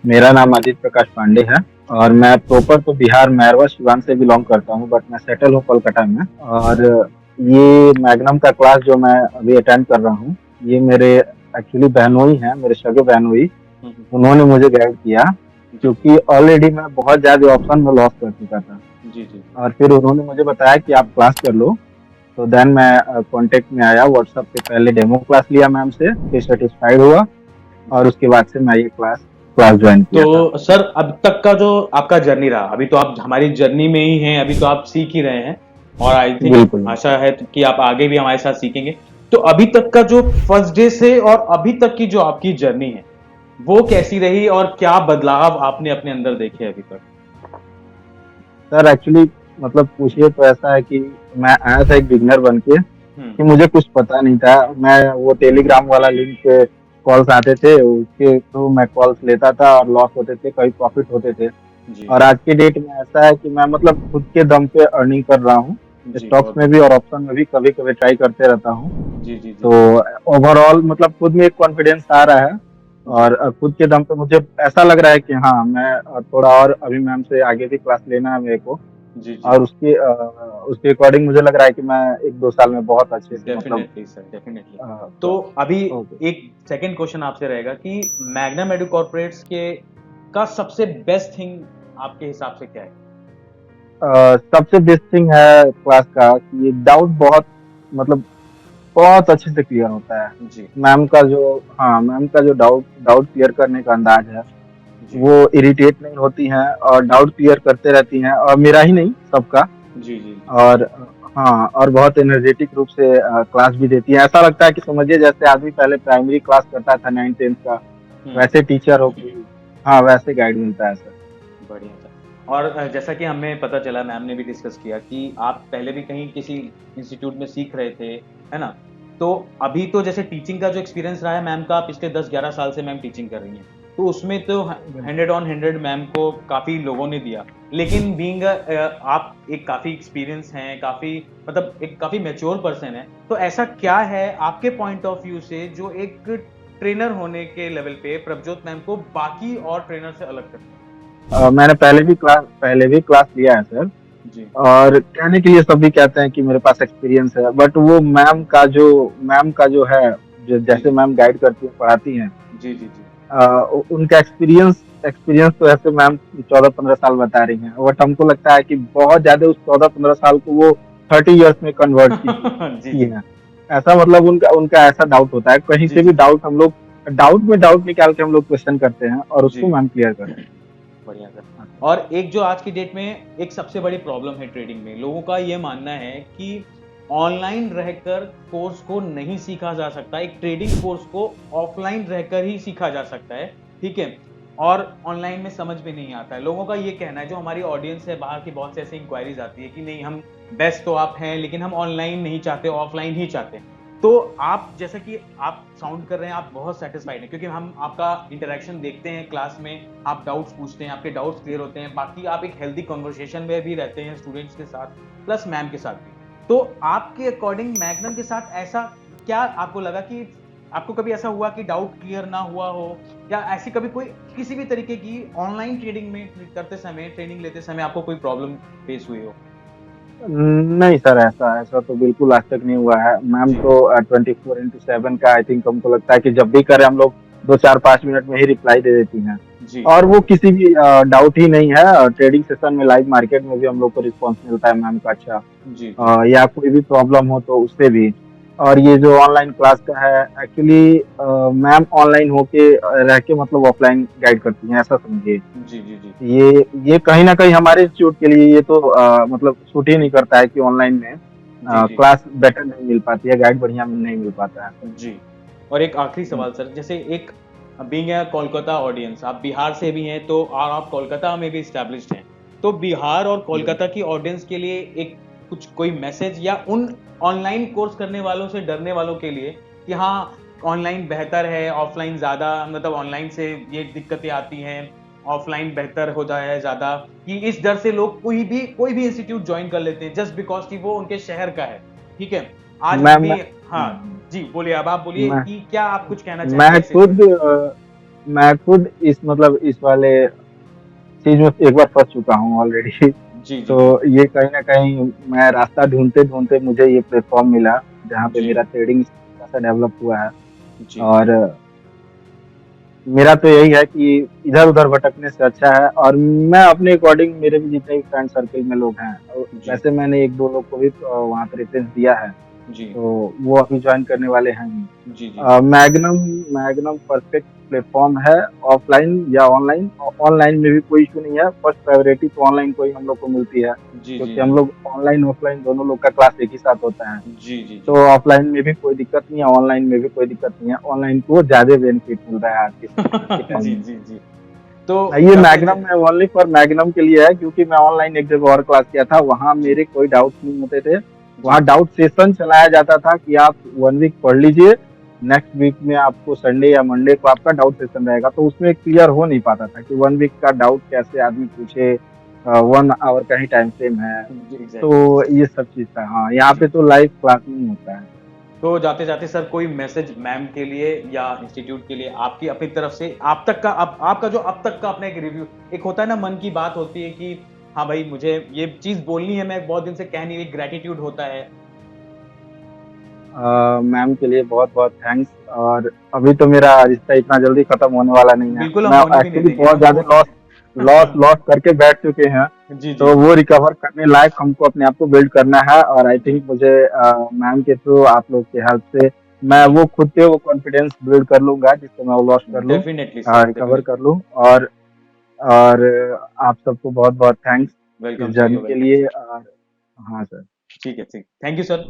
मेरा नाम आदित्य प्रकाश पांडे है और मैं प्रॉपर तो बिहार मैरवा सिवान से बिलोंग करता हूँ, बट मैं सेटल हूँ कोलकाता में। और ये मैग्नम का क्लास जो मैं अभी अटेंड कर रहा हूँ, ये मेरे एक्चुअली बहनोई हैं, मेरे सगे बहनोई। हुँ, हुँ। उन्होंने मुझे गाइड किया, जी, जी। क्योंकि ऑलरेडी मैं बहुत ज्यादा ऑप्शन में लॉस कर चुका था। जी, जी। और फिर उन्होंने मुझे बताया कि आप क्लास कर लो। तो देन मैं कांटेक्ट में आया, व्हाट्सएप पे पहले डेमो क्लास लिया मैम से, फिर जी, सेटिस्फाइड हुआ और जी। उसके बाद से मैं ये क्लास क्लास ज्वाइन किया था। तो सर अब तक का जो आपका जर्नी रहा, अभी तो आप हमारी जर्नी में ही हैं, अभी तो आप सीख ही रहे हैं और आई थिंक बिल्कुल। आशा है कि आप आगे भी हमारे साथ सीखेंगे। तो अभी तक का जो फर्स्ट डे से और अभी तक की जो आपकी जर्नी है, वो कैसी रही और क्या बदलाव आपने अपने अंदर देखे अभी तक? सर एक्चुअली मतलब पूछिए तो ऐसा है कि मैं आया था एक बिगनर बन के, हुँ, कि मुझे कुछ पता नहीं था। मैं वो टेलीग्राम वाला लिंक पे कॉल्स आते थे, उसके थ्रू मैं कॉल्स लेता था और लॉस होते थे, कभी प्रॉफिट होते थे। जी, और आज के डेट में ऐसा है कि मैं मतलब खुद के दम पे अर्निंग कर रहा हूँ, जी, स्टॉक्स बहुत में भी बढ़िया। और ऑप्शन में भी कभी कभी ट्राई करते रहता हूँ। जी, जी, जी, तो ओवरऑल मतलब खुद में एक कॉन्फिडेंस आ रहा है। जी, और खुद के दम पे मुझे ऐसा लग रहा है कि हाँ, मैं थोड़ा और अभी मैम से आगे भी क्लास लेना है मेरे को। जी, जी। और उसके अकॉर्डिंग मुजे लग रहा है कि मैं 1-2 साल में बहुत अच्छे से मतलब डेफिनेटली सर, डेफिनेटली। तो अ, अभी ओके। एक सेकंड क्वेश्चन आपसे रहेगा कि मैग्नम एडु कॉर्पोरेट्स के का सबसे बेस्ट थिंग आपके हिसाब से क्या है? सबसे बेस्ट थिंग है क्लास का कि ये डाउट बहुत मतलब बहुत अच्छे से क्लियर होता है। जी, मैम का जो डाउट डाउट क्लियर करने का अंदाज है, जी, वो इरिटेट नहीं होती हैं और डाउट क्लियर करते रहती हैं, और मेरा ही नहीं, सबका। जी, जी, जी। और हाँ, और बहुत एनर्जेटिक रूप से क्लास भी देती है। ऐसा लगता है कि समझिए जैसे आदमी पहले प्राइमरी क्लास करता था 9th 10th का, हुँ, वैसे टीचर हो कि हाँ, वैसे गाइड मिलता है सर। बढ़िया सर। और जैसा कि हमें पता चला मैम ने भी डिस्कस किया कि आप पहले भी कहीं किसी इंस्टीट्यूट में सीख रहे थे, है ना? तो अभी तो जैसे टीचिंग का जो एक्सपीरियंस रहा है मैम का पिछले 10-11 साल से मैम टीचिंग कर रही हैं। तो उसमें तो बिल्कुल। 100 ऑन 100 मैम को काफ़ी लोगों ने दिया। लेकिन बीइंग आप एक काफ़ी एक्सपीरियंस हैं, काफ़ी मतलब एक काफ़ी मैच्योर पर्सन हैं। तो ऐसा क्या है आपके पॉइंट ऑफ व्यू से जो एक ट्रेनर होने के लेवल पे प्रभजोत मैम को बाकी और ट्रेनर से अलग करता है? मैंने पहले भी क्लास लिया है सर। जी। और कहने के लिए सभी कहते हैं कि मेरे पास एक्सपीरियंस है, बट वो मैम का जो है, जो जी, जैसे जी। मैम गाइड करती है, पढ़ाती हैं, जी, जी, जी। उनका एक्सपीरियंस एक्सपीरियंस तो ऐसे मैम 14-15 साल बता रही हैं, बट हमको लगता है कि बहुत ज्यादा उस 14-15 साल को वो 30 इयर्स में कन्वर्ट की जी, की जी। है। ऐसा मतलब उनका उनका ऐसा डाउट होता है, कहीं जी, से जी, भी जी। डाउट हम लोग डाउट में डाउट निकाल के हम लोग क्वेश्चन करते हैं और जी। उसको मैम क्लियर करती बढ़िया सर। हैं। और एक जो आज की डेट में एक सबसे बड़ी प्रॉब्लम है ट्रेडिंग में, लोगों का ये मानना है कि ऑनलाइन रहकर कोर्स को नहीं सीखा जा सकता, एक ट्रेडिंग कोर्स को ऑफलाइन रहकर ही सीखा जा सकता है, ठीक है? और ऑनलाइन में समझ में नहीं आता है। लोगों का ये कहना है, जो हमारी ऑडियंस है, बाहर की बहुत से ऐसी इंक्वायरीज़ आती है कि नहीं हम बेस्ट तो आप हैं, लेकिन हम ऑनलाइन नहीं चाहते, ऑफलाइन ही चाहते हैं। तो आप जैसा कि आप साउंड कर रहे हैं, आप बहुत सैटिस्फाइड हैं क्योंकि हम आपका इंटरैक्शन देखते हैं क्लास में, आप डाउट्स पूछते हैं, आपके डाउट्स क्लियर होते हैं, बाकी आप एक हेल्दी कन्वर्सेशन में भी रहते हैं स्टूडेंट्स के साथ, प्लस मैम के साथ भी। तो आपके अकॉर्डिंग मैग्नम के साथ ऐसा क्या आपको लगा कि आपको कभी ऐसा हुआ कि डाउट क्लियर ना हुआ हो या ऐसी कभी कोई किसी भी तरीके की ऑनलाइन ट्रेडिंग में करते समय, ट्रेनिंग लेते समय आपको कोई प्रॉब्लम फेस हुई हो? नहीं सर, ऐसा ऐसा तो बिल्कुल आज तक नहीं हुआ है। मैम जी, तो 24/7 का आई थिंक हमको लगता है कि जब भी करें हम लोग 2-4-5 मिनट में ही रिप्लाई दे देती हैं। जी, और वो किसी भी डाउट ही नहीं है, ट्रेडिंग सेशन में लाइव मार्केट में भी हम लोग को रिस्पॉन्स मिलता है मैम का अच्छा। जी, जी, या कोई भी प्रॉब्लम हो तो उससे भी। और ये जो ऑनलाइन क्लास का है, एक्चुअली मैम ऑनलाइन होके रह के मतलब ऑफलाइन गाइड करती हैं, ऐसा समझिए। जी, जी, जी, ये कहीं ना कहीं हमारे इंस्टीट्यूट के लिए ये तो मतलब सूट ही नहीं करता है कि ऑनलाइन में जी, जी। क्लास बेटर नहीं मिल पाती है, गाइड बढ़िया नहीं मिल पाता है। जी। और एक आखिरी हम्म, सवाल सर, जैसे एक बीइंग अ कोलकाता ऑडियंस, आप बिहार से भी हैं तो और आप कोलकाता में भी एस्टैब्लिश्ड हैं। तो बिहार और बिल्कुल। कोलकाता की ऑडियंस के लिए एक कुछ कोई मैसेज या उन ऑनलाइन कोर्स करने वालों से डरने वालों के लिए कि हाँ, ऑनलाइन बेहतर है, ऑफलाइन ज़्यादा मतलब ऑनलाइन से ये दिक्कतें आती हैं, ऑफलाइन बेहतर हो जाए ज़्यादा, कि इस डर से लोग कोई भी इंस्टीट्यूट जॉइन कर लेते हैं जस्ट बिकॉज़ कि वो उनके शहर का है। ठीक है? आज मैं भी मैं हाँ, जी, बोलिए अब आप बोलिए मैं कि क्या आप कुछ कहना चाहेंगे मैं ऐसे में? मैं खुद इस मतलब इस वाले चीज में एक बार फंस चुका हूँ ऑलरेडी। जी, जी, तो जी। ये कहीं ना कहीं मैं रास्ता ढूंढते ढूंढते मुझे ये प्लेटफॉर्म मिला जहाँ पे जी, मेरा ट्रेडिंग सा डेवलप हुआ है। जी, और मेरा तो यही है कि इधर-उधर भटकने से अच्छा है। और मैं अपने अकॉर्डिंग मेरे भी जितने भी फ्रेंड सर्किल में लोग हैं जी, वैसे मैंने 1-2 लोग को भी वहाँ पे रेफरेंस दिया है, जी, तो वो अभी जॉइन करने वाले हैं ही। जी, जी, मैग्नम मैग्नम परफेक्ट प्लेटफ़ॉर्म है, ऑफ़लाइन या ऑनलाइन। ऑनलाइन में भी कोई इश्यू नहीं है, फर्स्ट प्रायोरिटी तो ऑनलाइन को ही हम लोग को मिलती है, जी, जी, क्योंकि हम जी, लोग ऑनलाइन, ऑफ़लाइन दोनों लोग का क्लास एक ही साथ होता है। जी, जी, तो जी। ऑफ़लाइन में भी कोई दिक्कत नहीं है, ऑनलाइन में भी कोई दिक्कत नहीं है। ऑनलाइन को ज़्यादा बेनिफिट मिल रहा है आज के टाइम जी, में। जी, जी। तो ये जाते ज मैग्नम है, ओनली फॉर मैग्नम के लिए है, क्योंकि मैं ऑनलाइन एक जगह और क्लास किया था, वहाँ जी, मेरे कोई डाउट्स नहीं होते थे। वहाँ जी, डाउट सेशन चलाया जाता था कि आप 1 वीक पढ़ लीजिए, नेक्स्ट वीक में आपको संडे या मंडे को आपका डाउट सेशन रहेगा। तो उसमें क्लियर हो नहीं पाता था कि 1 वीक का डाउट कैसे आदमी पूछे, 1 आवर का ही टाइम फ्रेम है। जी, एग्ज़ैक्टली, तो एग्ज़ैक्टली। ये सब चीज़ था। हाँ, यहाँ जी। पे तो लाइव क्लास नहीं होता है। तो जाते-जाते सर कोई मैसेज मैम के लिए या इंस्टीट्यूट के लिए आपकी अपनी तरफ से आप तक का आप आपका जो अब तक का अपना एक रिव्यू एक होता है ना मन की बात होती है कि हाँ भाई मुझे ये चीज़ बोलनी है, मैं बहुत दिन से कह नहीं रही, ग्रैटिट्यूड होता है। मैम के लिए बहुत-बहुत थैंक्स। और अभी तो मेरा रिश्ता इतना जल्दी खत्म होने वाला नहीं है। बिल्कुल हम मैं होने भी नहीं एक्चुअली देंगे, बहुत हम ज़्यादा हो लॉस लॉस लॉस करके बैठ चुके हैं। जी, जी, तो जी। वो रिकवर करने लायक हमको अपने आप को बिल्ड करना है। और आई जी, थिंक मुझे मैम के थ्रू आप लोग की हेल्प से मैं जी। वो खुद पे वो कॉन्फिडेंस बिल्ड कर लूँगा जिससे मैं वो लॉस कर लूँ, डेफ़िनेटली सर, रिकवर कर डेफ़िनेटली। लूँ। और आप सबको बहुत-बहुत थैंक्स इस वेलकम सर, यू जर्नी आर के वेलकम लिए। सर। और हाँ सर। ठीक है, ठीक। Thank you sir.